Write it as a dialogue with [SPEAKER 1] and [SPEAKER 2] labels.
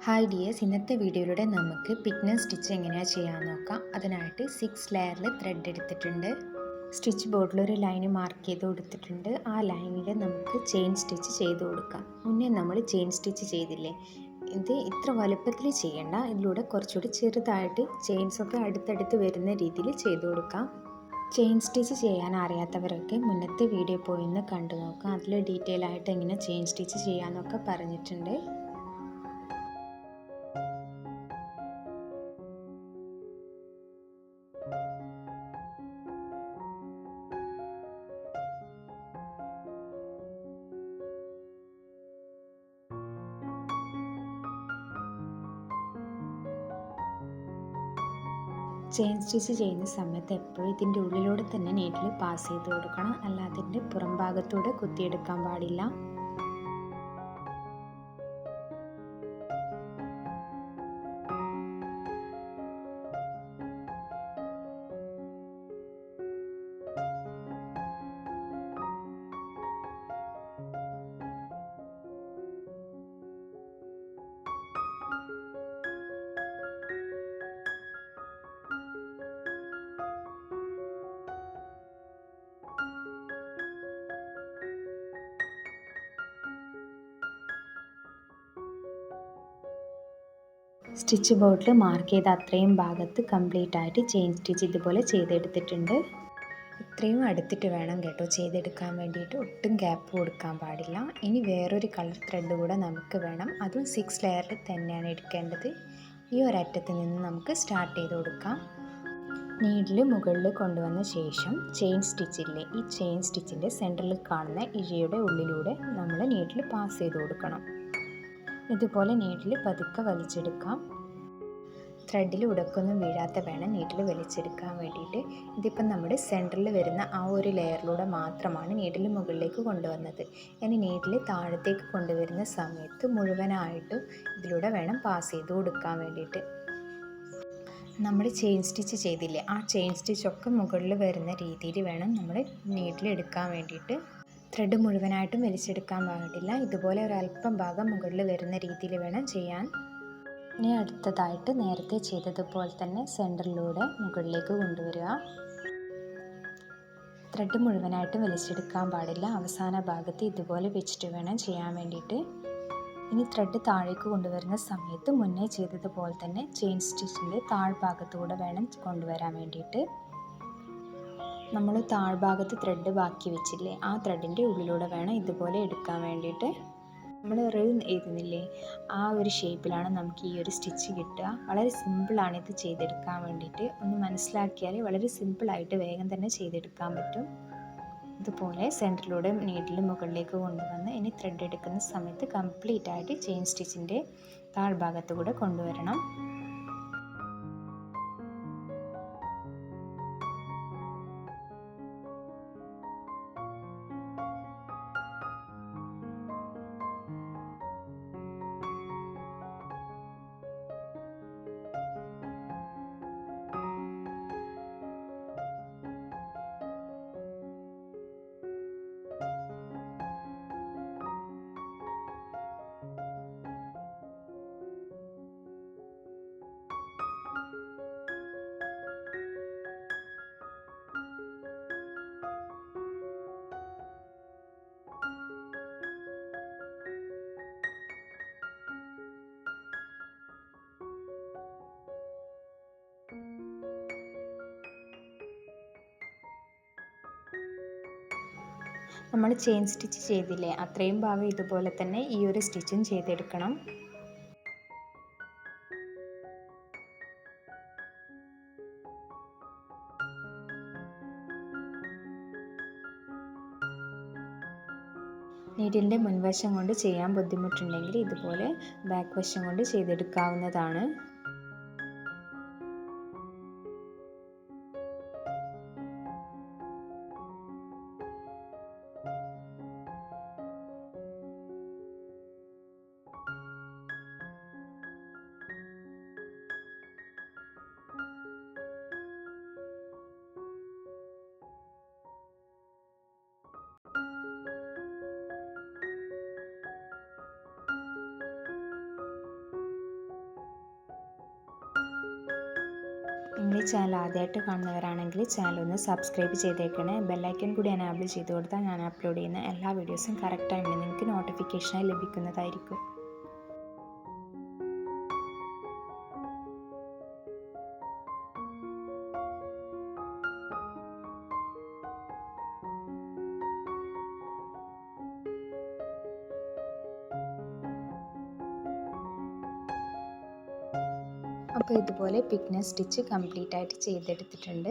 [SPEAKER 1] Hi dears, ഇന്നത്തെ വീഡിയോയിലൂടെ നമുക്ക് പിഗ്ന സ്റ്റിച്ച് എങ്ങനെയാണ് ചെയ്യാൻ നോക്കാം. അതിനായിട്ട് 6 ലെയറിൽ ത്രെഡ് എടുത്തിട്ടുണ്ട്. സ്റ്റിച്ച് ബോർഡിൽ ഒരു ലൈന് മാർക്ക് ചെയ്ത് കൊടുത്തിട്ടുണ്ട്. ആ ലൈനിൽ നമുക്ക് ചെയിൻ സ്റ്റിച്ച് ചെയ്ത് കൊടുക്കാം. മുന്നേ നമ്മൾ ചെയിൻ സ്റ്റിച്ച് ചെയ്തില്ലേ, ഇത് ഇത്ര വലുപ്പത്തിൽ ചെയ്യണ്ട. ഇതിലൂടെ കുറച്ചുകൂടി ചെറുതായിട്ട് ചെയിൻസൊക്കെ അടുത്തടുത്ത് വരുന്ന രീതിയിൽ ചെയ്ത് കൊടുക്കാം. ചെയിൻ സ്റ്റിച്ച് ചെയ്യാൻ അറിയാത്തവരൊക്കെ മുന്നത്തെ വീഡിയോ പോയി ഒന്ന് കണ്ടു നോക്കാം. അതിൽ ഡീറ്റെയിൽ ആയിട്ട് എങ്ങനെ ചെയിൻ സ്റ്റിച്ച് ചെയ്യാമെന്നൊക്കെ പറഞ്ഞിട്ടുണ്ട്. ചെയിൻ സ്റ്റിച്ച് ചെയ്യുന്ന സമയത്ത് എപ്പോഴും ഇതിൻ്റെ ഉള്ളിലൂടെ തന്നെ നീഡിൽ പാസ് ചെയ്ത് കൊടുക്കണം, അല്ലാതെ ഇതിൻ്റെ പുറം ഭാഗത്തൂടെ കുത്തിയെടുക്കാൻ പാടില്ല. സ്റ്റിച്ച് ബോർഡിൽ മാർക്ക് ചെയ്ത അത്രയും ഭാഗത്ത് കംപ്ലീറ്റ് ആയിട്ട് ചെയിൻ സ്റ്റിച്ച് ഇതുപോലെ ചെയ്തെടുത്തിട്ടുണ്ട്. ഇത്രയും അടുത്തിട്ട് വേണം കേട്ടോ ചെയ്തെടുക്കാൻ വേണ്ടിയിട്ട്, ഒട്ടും ഗ്യാപ്പ് കൊടുക്കാൻ പാടില്ല. ഇനി വേറൊരു കളർ ത്രെഡ് കൂടെ നമുക്ക് വേണം, അതും 6 ലെയറിൽ തന്നെയാണ് എടുക്കേണ്ടത്. ഈ ഒരറ്റത്ത് നിന്ന് നമുക്ക് സ്റ്റാർട്ട് ചെയ്ത് കൊടുക്കാം. നീഡിൽ മുകളിൽ കൊണ്ടുവന്ന ശേഷം ചെയിൻ സ്റ്റിച്ചില്ലേ, ഈ ചെയിൻ സ്റ്റിച്ചിൻ്റെ സെൻറ്ററിൽ കാണുന്ന ഇഴയുടെ ഉള്ളിലൂടെ നമ്മൾ നീഡിൽ പാസ് ചെയ്ത് കൊടുക്കണം. ഇതുപോലെ നീഡിൽ പതുക്കെ വലിച്ചെടുക്കാം. ത്രെഡിൽ ഉടക്കൊന്നും വീഴാത്ത വേണം നീഡിൽ വലിച്ചെടുക്കാൻ വേണ്ടിയിട്ട്. ഇതിപ്പം നമ്മുടെ സെൻറ്ററിൽ വരുന്ന ആ ഒരു ലെയറിലൂടെ മാത്രമാണ് നീഡിൽ മുകളിലേക്ക് കൊണ്ടുവന്നത്. ഇനി നീഡിൽ താഴത്തേക്ക് കൊണ്ടുവരുന്ന സമയത്ത് മുഴുവനായിട്ടും ഇതിലൂടെ വേണം പാസ് ചെയ്ത് കൊടുക്കാൻ വേണ്ടിയിട്ട്. നമ്മൾ ചെയിൻ സ്റ്റിച്ച് ചെയ്തില്ലേ, ആ ചെയിൻ സ്റ്റിച്ചൊക്കെ മുകളിൽ വരുന്ന രീതിയിൽ വേണം നമ്മൾ നീഡിൽ എടുക്കാൻ വേണ്ടിയിട്ട്. ത്രെഡ് മുഴുവനായിട്ടും വലിച്ചെടുക്കാൻ പാടില്ല. ഇതുപോലെ ഒരല്പം ഭാഗം മുകളിൽ വരുന്ന രീതിയിൽ വേണം ചെയ്യാൻ. ഇനി അടുത്തതായിട്ട് നേരത്തെ ചെയ്തതുപോലെ തന്നെ സെൻറ്ററിലൂടെ മുകളിലേക്ക് കൊണ്ടുവരിക. ത്രെഡ് മുഴുവനായിട്ടും വലിച്ചെടുക്കാൻ പാടില്ല. അവസാന ഭാഗത്ത് ഇതുപോലെ വെച്ചിട്ട് വേണം ചെയ്യാൻ വേണ്ടിയിട്ട്. ഇനി ത്രെഡ് താഴേക്ക് കൊണ്ടുവരുന്ന സമയത്ത് മുന്നേ ചെയ്തതുപോലെ തന്നെ ചെയിൻ സ്റ്റിച്ചിൻ്റെ താഴ്ഭാഗത്തൂടെ വേണം കൊണ്ടുവരാൻ വേണ്ടിയിട്ട്. നമ്മൾ താഴ്ഭാഗത്ത് ത്രെഡ് ബാക്കി വെച്ചില്ലേ, ആ ത്രെഡിൻ്റെ ഉള്ളിലൂടെ വേണം ഇതുപോലെ എടുക്കാൻ വേണ്ടിയിട്ട്. നമ്മൾ എഴുതുന്നില്ലേ, ആ ഒരു ഷേപ്പിലാണ് നമുക്ക് ഈ ഒരു സ്റ്റിച്ച് കിട്ടുക. വളരെ സിമ്പിളാണ് ഇത് ചെയ്തെടുക്കാൻ വേണ്ടിയിട്ട്. ഒന്ന് മനസ്സിലാക്കിയാൽ വളരെ സിമ്പിളായിട്ട് വേഗം തന്നെ ചെയ്തെടുക്കാൻ പറ്റും. ഇതുപോലെ സെൻറ്ററിലൂടെ നീഡിൽ മുകളിലേക്ക് കൊണ്ടുവന്ന് ഇനി ത്രെഡ് എടുക്കുന്ന സമയത്ത് കംപ്ലീറ്റ് ആയിട്ട് ചെയിൻ സ്റ്റിച്ചിൻ്റെ താഴ്ഭാഗത്ത് കൂടെ കൊണ്ടുവരണം. നമ്മൾ ചെയിൻ സ്റ്റിച്ച് ചെയ്തില്ലേ, അത്രയും ഭാഗം ഇതുപോലെ തന്നെ ഈ ഒരു സ്റ്റിച്ചും ചെയ്തെടുക്കണം. നീഡിലിൻ്റെ മുൻവശം കൊണ്ട് ചെയ്യാൻ ബുദ്ധിമുട്ടുണ്ടെങ്കിൽ ഇതുപോലെ ബാക്ക് വശം കൊണ്ട് ചെയ്തെടുക്കാവുന്നതാണ്. നിങ്ങൾ ഈ ചാനൽ ആദ്യമായിട്ട് കാണുന്നവരാണെങ്കിൽ ചാനൽ ഒന്ന് സബ്സ്ക്രൈബ് ചെയ്തേക്കണേ. ബെല്ലൈക്കൻ കൂടി എനാബിൾ ചെയ്ത് കൊടുത്താൽ ഞാൻ അപ്ലോഡ് ചെയ്യുന്ന എല്ലാ വീഡിയോസും കറക്റ്റ് ടൈമിൽ നിങ്ങൾക്ക് നോട്ടിഫിക്കേഷനായി ലഭിക്കുന്നതായിരിക്കും. അപ്പോൾ ഇതുപോലെ പിഗ്ന സ്റ്റിച്ച് കംപ്ലീറ്റ് ആയിട്ട് ചെയ്തെടുത്തിട്ടുണ്ട്.